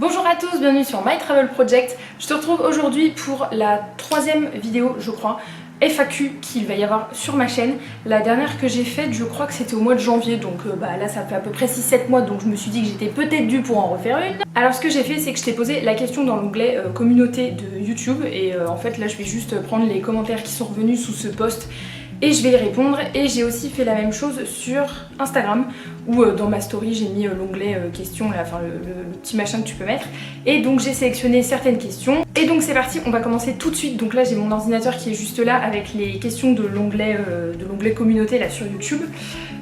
Bonjour à tous, bienvenue sur My Travel Project. Je te retrouve aujourd'hui pour la troisième vidéo, je crois, FAQ qu'il va y avoir sur ma chaîne. La dernière que j'ai faite, je crois que c'était au mois de janvier, donc là ça fait à peu près 6-7 mois, donc je me suis dit que j'étais peut-être due pour en refaire une. Alors ce que j'ai fait, c'est que je t'ai posé la question dans l'onglet communauté de YouTube, et en fait là je vais juste prendre les commentaires qui sont revenus sous ce post et je vais y répondre. Et j'ai aussi fait la même chose sur Instagram où dans ma story j'ai mis l'onglet questions, là, enfin le petit machin que tu peux mettre, et donc j'ai sélectionné certaines questions. Et donc c'est parti, on va commencer tout de suite. Donc là j'ai mon ordinateur qui est juste là avec les questions de l'onglet communauté là sur YouTube.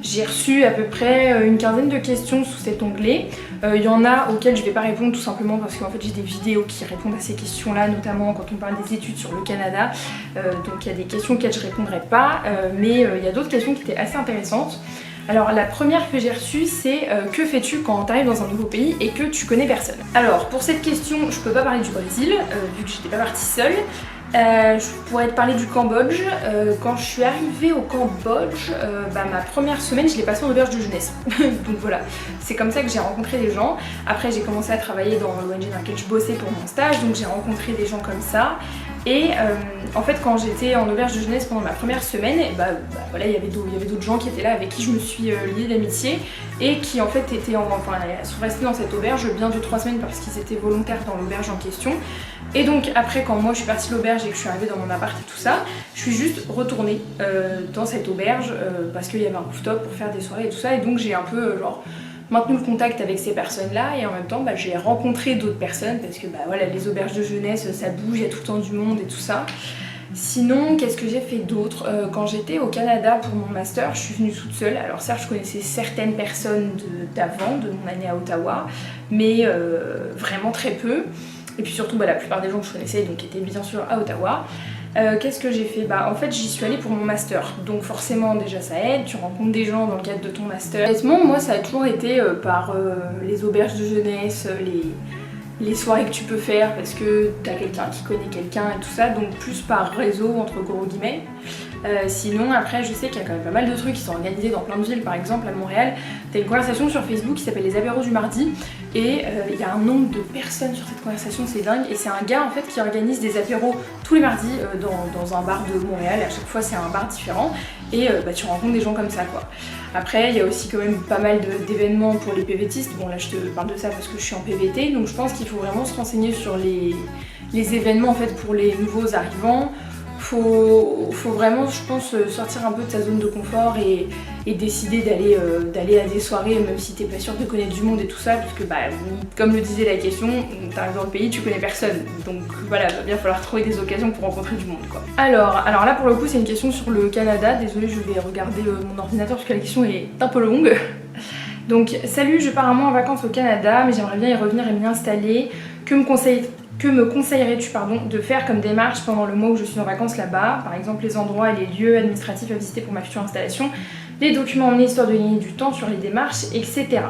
J'ai reçu à peu près une quinzaine de questions sous cet onglet. Il y en a auxquelles je vais pas répondre tout simplement parce qu'en fait j'ai des vidéos qui répondent à ces questions là, notamment quand on parle des études sur le Canada. Donc il y a des questions auxquelles je répondrai pas, mais il y a d'autres questions qui étaient assez intéressantes. Alors la première que j'ai reçue, c'est que fais-tu quand tu arrives dans un nouveau pays et que tu connais personne? Alors pour cette question, je peux pas parler du Brésil vu que j'étais pas partie seule. Je pourrais te parler du Cambodge. Quand je suis arrivée au Cambodge, ma première semaine je l'ai passée en auberge de jeunesse. Donc voilà, c'est comme ça que j'ai rencontré des gens. Après j'ai commencé à travailler dans l'ONG dans laquelle je bossais pour mon stage, donc j'ai rencontré des gens comme ça. Et en fait quand j'étais en auberge de jeunesse pendant ma première semaine, voilà, il y avait d'autres gens qui étaient là avec qui je me suis liée d'amitié et qui en fait sont restés dans cette auberge bien 2-3 semaines parce qu'ils étaient volontaires dans l'auberge en question. Et donc après quand moi je suis partie de l'auberge et que je suis arrivée dans mon appart et tout ça, je suis juste retournée dans cette auberge parce qu'il y avait un rooftop pour faire des soirées et tout ça, et donc j'ai un peu maintenu le contact avec ces personnes là, et en même temps j'ai rencontré d'autres personnes parce que voilà, les auberges de jeunesse ça bouge, il y a tout le temps du monde et tout ça. Sinon, qu'est-ce que j'ai fait d'autre? Quand j'étais au Canada pour mon master, je suis venue toute seule. Alors certes, je connaissais certaines personnes d'avant, de mon année à Ottawa, mais vraiment très peu. Et puis surtout, la plupart des gens que je connaissais donc étaient bien sûr à Ottawa. Qu'est-ce que j'ai fait? En fait, j'y suis allée pour mon master. Donc forcément, déjà ça aide, tu rencontres des gens dans le cadre de ton master. Honnêtement, moi ça a toujours été par les auberges de jeunesse, les soirées que tu peux faire parce que t'as quelqu'un qui connaît quelqu'un et tout ça, donc plus par réseau entre gros guillemets. Sinon après je sais qu'il y a quand même pas mal de trucs qui sont organisés dans plein de villes. Par exemple à Montréal t'as une conversation sur Facebook qui s'appelle les apéros du mardi, et il y a un nombre de personnes sur cette conversation, c'est dingue. Et c'est un gars en fait qui organise des apéros tous les mardis dans un bar de Montréal. À chaque fois c'est un bar différent et tu rencontres des gens comme ça quoi. Après il y a aussi quand même pas mal d'événements pour les PVTistes. Bon là je te parle de ça parce que je suis en PVT, donc je pense qu'il faut vraiment se renseigner sur les événements en fait pour les nouveaux arrivants. Faut vraiment, je pense, sortir un peu de sa zone de confort et décider d'aller à des soirées même si t'es pas sûr de connaître du monde et tout ça, parce que comme le disait la question, t'arrives dans le pays, tu connais personne, donc voilà, il va bien falloir trouver des occasions pour rencontrer du monde quoi. Alors là pour le coup c'est une question sur le Canada, désolée je vais regarder mon ordinateur parce que la question est un peu longue. Donc salut, je pars un mois en vacances au Canada mais j'aimerais bien y revenir et m'y installer. Que me conseillerais-tu de faire comme démarche pendant le mois où je suis en vacances là-bas? Par exemple les endroits et les lieux administratifs à visiter pour ma future installation, les documents emmenés histoire de gagner du temps sur les démarches, etc.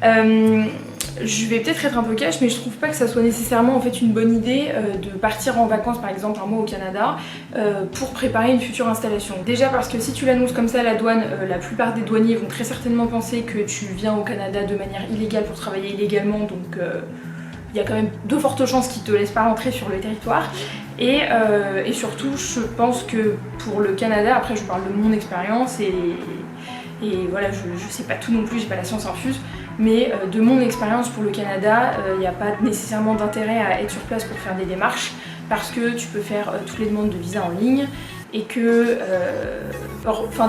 Je vais peut-être être un peu cash, mais je trouve pas que ça soit nécessairement en fait une bonne idée de partir en vacances par exemple un mois au Canada pour préparer une future installation. Déjà parce que si tu l'annonces comme ça à la douane, la plupart des douaniers vont très certainement penser que tu viens au Canada de manière illégale pour travailler illégalement, donc il y a quand même de fortes chances qu'ils te laissent pas rentrer sur le territoire. Et surtout je pense que pour le Canada, après je parle de mon expérience et voilà, je sais pas tout non plus, j'ai pas la science infuse, mais de mon expérience pour le Canada, il n'y a pas nécessairement d'intérêt à être sur place pour faire des démarches parce que tu peux faire toutes les demandes de visa en ligne et que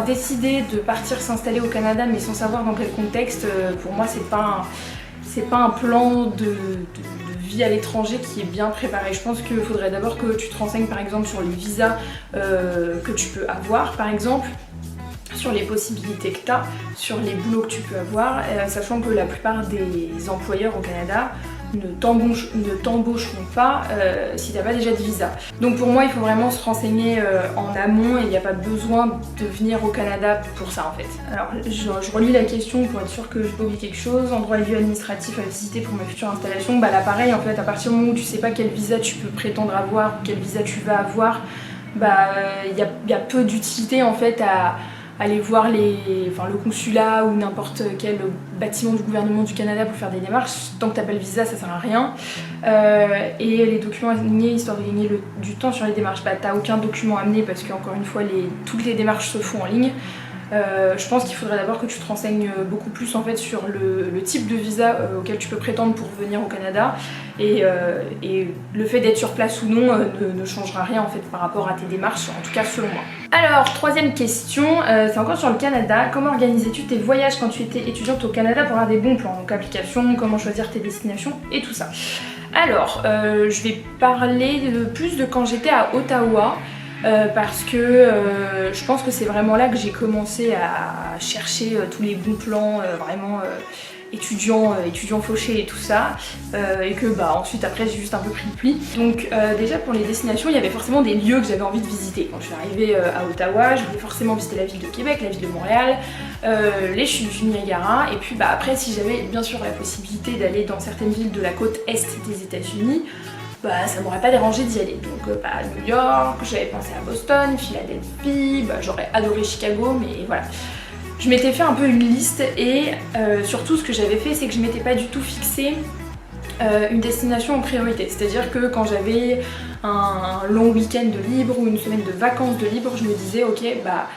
décider de partir s'installer au Canada mais sans savoir dans quel contexte, pour moi c'est pas un plan de vie à l'étranger qui est bien préparé. Je pense qu'il faudrait d'abord que tu te renseignes par exemple sur les visas que tu peux avoir par exemple, sur les possibilités que tu as, sur les boulots que tu peux avoir, sachant que la plupart des employeurs au Canada ne t'embaucheront pas si tu n'as pas déjà de visa. Donc pour moi il faut vraiment se renseigner en amont, et il n'y a pas besoin de venir au Canada pour ça en fait. Alors je relis la question pour être sûre que je n'ai pas oublié quelque chose. Endroit et lieu administratif à visiter pour ma future installation. Là pareil en fait, à partir du moment où tu sais pas quel visa tu peux prétendre avoir, quel visa tu vas avoir, il y a peu d'utilité en fait aller voir le consulat ou n'importe quel bâtiment du gouvernement du Canada pour faire des démarches. Tant que t'as pas le visa, ça sert à rien. Et les documents à signer, histoire de gagner du temps sur les démarches, bah t'as aucun document à amener parce que encore une fois toutes les démarches se font en ligne. Je pense qu'il faudrait d'abord que tu te renseignes beaucoup plus en fait sur le type de visa auquel tu peux prétendre pour venir au Canada et le fait d'être sur place ou non ne changera rien en fait par rapport à tes démarches, en tout cas selon moi. Alors, troisième question, c'est encore sur le Canada. Comment organisais-tu tes voyages quand tu étais étudiante au Canada pour avoir des bons plans? Donc application, comment choisir tes destinations et tout ça. Alors, je vais parler plus de quand j'étais à Ottawa. Parce que je pense que c'est vraiment là que j'ai commencé à chercher tous les bons plans vraiment étudiants fauchés et tout ça, et que bah ensuite après j'ai juste un peu pris le pli. Donc déjà pour les destinations, il y avait forcément des lieux que j'avais envie de visiter. Quand je suis arrivée à Ottawa, je voulais forcément visiter la ville de Québec, la ville de Montréal, les chutes du Niagara, et puis bah après si j'avais bien sûr la possibilité d'aller dans certaines villes de la côte est des États-Unis, bah ça m'aurait pas dérangé d'y aller. Donc New York, j'avais pensé à Boston, Philadelphie, bah, j'aurais adoré Chicago, mais voilà. Je m'étais fait un peu une liste et surtout ce que j'avais fait, c'est que je m'étais pas du tout fixé une destination en priorité. C'est-à-dire que quand j'avais un long week-end de libre ou une semaine de vacances de libre, je me disais ok bah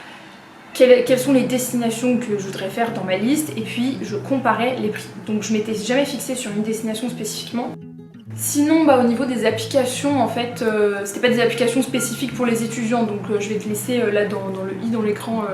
quelles sont les destinations que je voudrais faire dans ma liste et puis je comparais les prix. Donc je m'étais jamais fixée sur une destination spécifiquement. Sinon, bah, au niveau des applications, en fait, c'était pas des applications spécifiques pour les étudiants, donc je vais te laisser là dans l'écran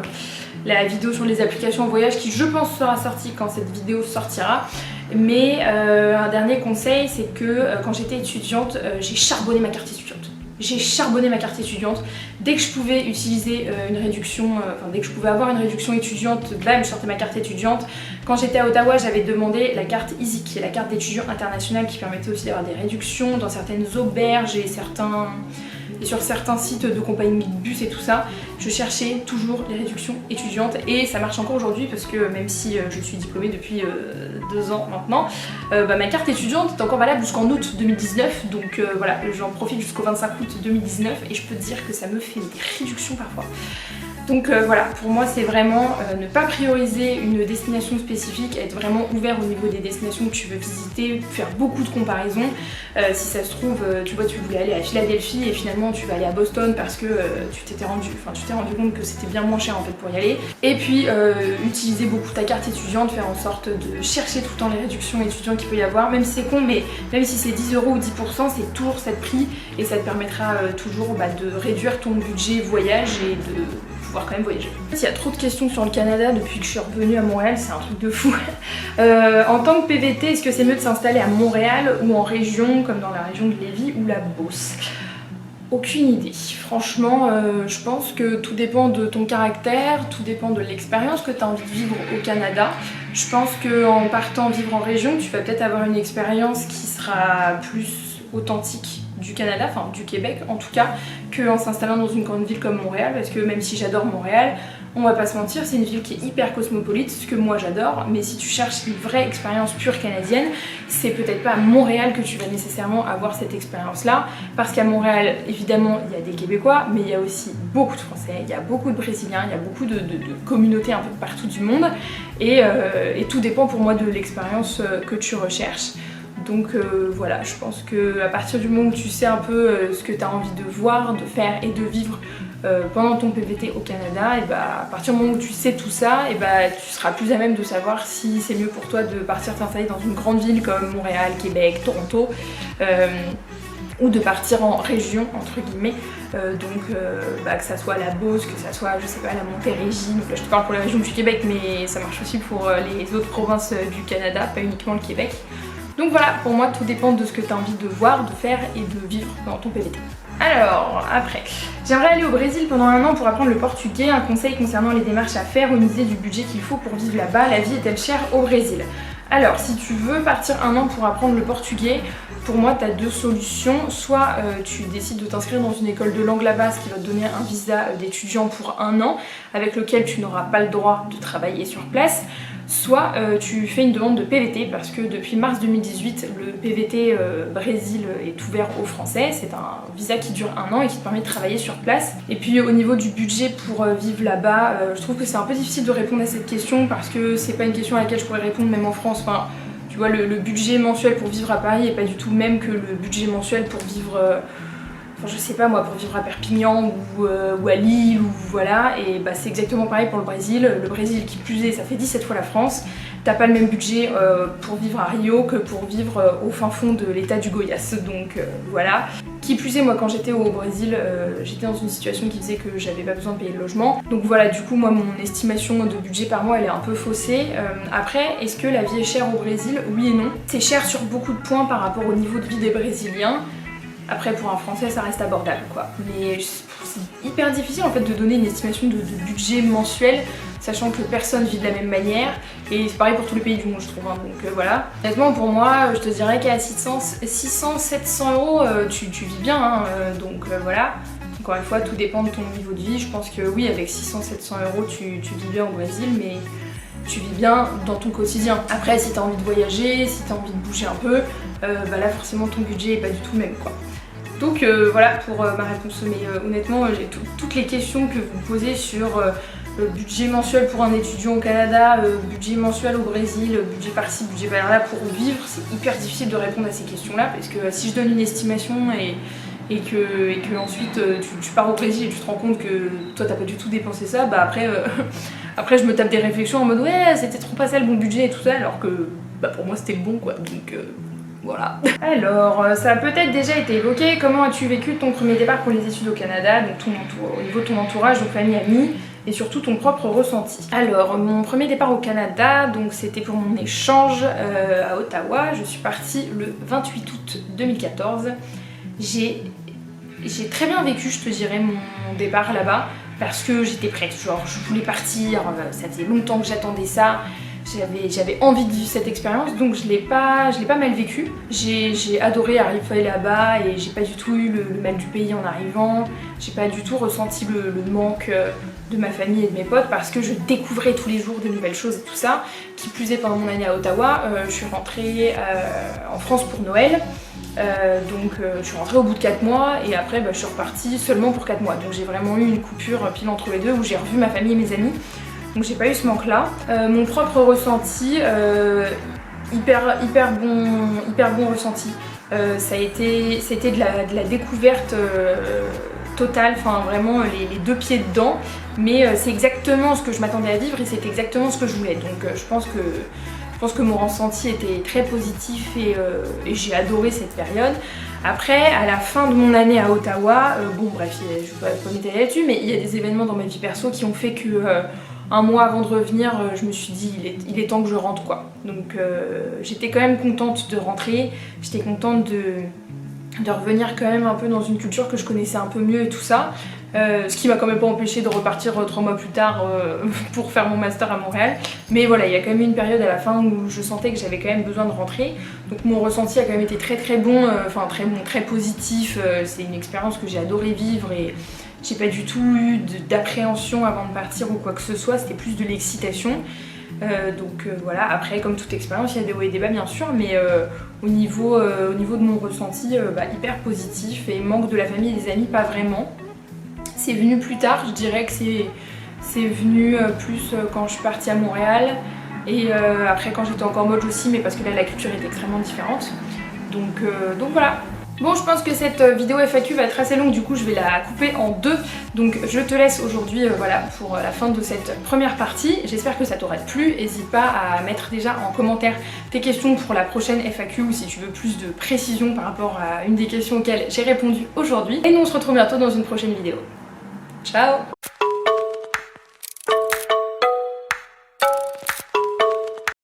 la vidéo sur les applications en voyage qui, je pense, sera sortie quand cette vidéo sortira. Mais un dernier conseil, c'est que quand j'étais étudiante, j'ai charbonné ma carte étudiante. J'ai charbonné ma carte étudiante. Dès que je pouvais utiliser une réduction, dès que je pouvais avoir une réduction étudiante, bam, je sortais ma carte étudiante. Quand j'étais à Ottawa, j'avais demandé la carte EASY, qui est la carte d'étudiant international qui permettait aussi d'avoir des réductions dans certaines auberges et sur certains sites de compagnie de bus et tout ça. Je cherchais toujours les réductions étudiantes et ça marche encore aujourd'hui parce que même si je suis diplômée depuis 2 ans maintenant, bah, ma carte étudiante est encore valable jusqu'en août 2019, donc voilà, j'en profite jusqu'au 25 août 2019 et je peux te dire que ça me fait des réductions parfois. Donc voilà, pour moi c'est vraiment ne pas prioriser une destination spécifique, être vraiment ouvert au niveau des destinations que tu veux visiter, faire beaucoup de comparaisons. Si ça se trouve, tu vois, tu voulais aller à Philadelphie et finalement tu vas aller à Boston parce que tu t'es rendu compte que c'était bien moins cher en fait pour y aller. Et puis utiliser beaucoup ta carte étudiante, faire en sorte de chercher tout le temps les réductions étudiantes qu'il peut y avoir, même si c'est con, mais même si c'est 10 € ou 10%, c'est toujours cette prix et ça te permettra toujours de réduire ton budget voyage et de pouvoir quand même voyager. Il y a trop de questions sur le Canada depuis que je suis revenue à Montréal, c'est un truc de fou. En tant que PVT, est-ce que c'est mieux de s'installer à Montréal ou en région, comme dans la région de Lévis ou la Beauce? Aucune idée. Franchement, je pense que tout dépend de ton caractère, tout dépend de l'expérience que tu as envie de vivre au Canada. Je pense qu'en partant vivre en région, tu vas peut-être avoir une expérience qui sera plus authentique du Canada, enfin du Québec en tout cas, qu'en s'installant dans une grande ville comme Montréal, parce que même si j'adore Montréal, on va pas se mentir, c'est une ville qui est hyper cosmopolite, ce que moi j'adore, mais si tu cherches une vraie expérience pure canadienne, c'est peut-être pas à Montréal que tu vas nécessairement avoir cette expérience-là, parce qu'à Montréal, évidemment, il y a des Québécois, mais il y a aussi beaucoup de Français, il y a beaucoup de Brésiliens, il y a beaucoup de communautés un peu partout du monde, et tout dépend pour moi de l'expérience que tu recherches. Donc voilà, je pense qu'à partir du moment où tu sais un peu ce que tu as envie de voir, de faire et de vivre pendant ton PVT au Canada, et bah, à partir du moment où tu sais tout ça, et bah, tu seras plus à même de savoir si c'est mieux pour toi de partir t'installer dans une grande ville comme Montréal, Québec, Toronto, ou de partir en région entre guillemets, que ça soit la Beauce, que ça soit je sais pas la Montérégie, donc là je te parle pour la région du Québec mais ça marche aussi pour les autres provinces du Canada, pas uniquement le Québec. Donc voilà, pour moi tout dépend de ce que tu as envie de voir, de faire et de vivre dans ton PVT. Alors, après, j'aimerais aller au Brésil pendant 1 an pour apprendre le portugais. Un conseil concernant les démarches à faire ou une idée du budget qu'il faut pour vivre là-bas. La vie est-elle chère au Brésil? Alors, si tu veux partir 1 an pour apprendre le portugais, pour moi, tu as 2 solutions. Soit tu décides de t'inscrire dans une école de langue là-bas, ce qui va te donner un visa d'étudiant pour 1 an, avec lequel tu n'auras pas le droit de travailler sur place. soit tu fais une demande de PVT parce que depuis mars 2018 le PVT Brésil est ouvert aux Français, c'est un visa qui dure 1 an et qui te permet de travailler sur place. Et puis au niveau du budget pour vivre là-bas, je trouve que c'est un peu difficile de répondre à cette question parce que c'est pas une question à laquelle je pourrais répondre même en France. Enfin, tu vois, le budget mensuel pour vivre à Paris est pas du tout le même que le budget mensuel pour vivre... je sais pas moi, pour vivre à Perpignan ou à Lille ou voilà, et bah c'est exactement pareil pour le Brésil. Le Brésil qui plus est, ça fait 17 fois la France. T'as pas le même budget pour vivre à Rio que pour vivre au fin fond de l'état du Goiás, donc voilà. Qui plus est, moi quand j'étais au Brésil, j'étais dans une situation qui faisait que j'avais pas besoin de payer le logement. Donc voilà, du coup moi mon estimation de budget par mois elle est un peu faussée. Après, est-ce que la vie est chère au Brésil? Oui et non. C'est cher sur beaucoup de points par rapport au niveau de vie des Brésiliens. Après pour un Français ça reste abordable quoi. Mais c'est hyper difficile en fait de donner une estimation de budget mensuel, sachant que personne vit de la même manière. Et c'est pareil pour tous les pays du monde je trouve, hein. Donc voilà. Honnêtement pour moi je te dirais qu'à 600-700 euros tu vis bien, hein. Donc voilà. Encore une fois tout dépend de ton niveau de vie. Je pense que oui avec 600-700 euros tu vis bien au Brésil, mais tu vis bien dans ton quotidien. Après si t'as envie de voyager, si t'as envie de bouger un peu, bah là forcément ton budget est pas du tout le même quoi. Donc voilà pour ma réponse, mais honnêtement j'ai toutes les questions que vous posez sur budget mensuel pour un étudiant au Canada, budget mensuel au Brésil, budget par-ci, budget par-là pour vivre, c'est hyper difficile de répondre à ces questions-là parce que si je donne une estimation et que ensuite tu pars au Brésil et tu te rends compte que toi t'as pas du tout dépensé ça, bah après, après je me tape des réflexions en mode ouais c'était trop pas ça le bon budget et tout ça, alors que bah pour moi c'était le bon quoi, donc voilà. Alors, ça a peut-être déjà été évoqué, comment as-tu vécu ton premier départ pour les études au Canada, donc au niveau de ton entourage, donc famille, amis, et surtout ton propre ressenti. Alors, mon premier départ au Canada, donc c'était pour mon échange à Ottawa, je suis partie le 28 août 2014. J'ai très bien vécu, je te dirais, mon départ là-bas, parce que j'étais prête, genre je voulais partir, ça faisait longtemps que j'attendais ça. J'avais envie de vivre cette expérience, donc je l'ai pas mal vécu. J'ai adoré arriver là-bas et j'ai pas du tout eu le mal du pays en arrivant. J'ai pas du tout ressenti le manque de ma famille et de mes potes parce que je découvrais tous les jours de nouvelles choses et tout ça. Qui plus est, pendant mon année à Ottawa, je suis rentrée en France pour Noël. Donc je suis rentrée au bout de 4 mois et après je suis repartie seulement pour 4 mois. Donc j'ai vraiment eu une coupure pile entre les deux où j'ai revu ma famille et mes amis. Donc j'ai pas eu ce manque là. Mon propre ressenti, hyper bon ressenti. C'était de la découverte totale, enfin vraiment les deux pieds dedans. Mais c'est exactement ce que je m'attendais à vivre et c'est exactement ce que je voulais. Donc je pense que mon ressenti était très positif et j'ai adoré cette période. Après, à la fin de mon année à Ottawa, bon bref, je vais pas m'étaler là-dessus, mais il y a des événements dans ma vie perso qui ont fait que un mois avant de revenir, je me suis dit il est temps que je rentre quoi. Donc j'étais quand même contente de rentrer, j'étais contente de revenir quand même un peu dans une culture que je connaissais un peu mieux et tout ça. Ce qui m'a quand même pas empêché de repartir 3 mois plus tard pour faire mon master à Montréal. Mais voilà, il y a quand même eu une période à la fin où je sentais que j'avais quand même besoin de rentrer. Donc mon ressenti a quand même été très bon, très positif. C'est une expérience que j'ai adoré vivre et j'ai pas du tout eu d'appréhension avant de partir ou quoi que ce soit, c'était plus de l'excitation. Voilà, après comme toute expérience il y a des hauts et des bas bien sûr, mais au niveau de mon ressenti, hyper positif, et manque de la famille et des amis pas vraiment. C'est venu plus tard, je dirais que c'est venu plus quand je suis partie à Montréal et après quand j'étais encore mode aussi, mais parce que là la culture est extrêmement différente. Donc voilà. Bon, je pense que cette vidéo FAQ va être assez longue, du coup je vais la couper en 2. Donc je te laisse aujourd'hui voilà, pour la fin de cette première partie. J'espère que ça t'aura plu. N'hésite pas à mettre déjà en commentaire tes questions pour la prochaine FAQ ou si tu veux plus de précision par rapport à une des questions auxquelles j'ai répondu aujourd'hui. Et nous on se retrouve bientôt dans une prochaine vidéo. Ciao!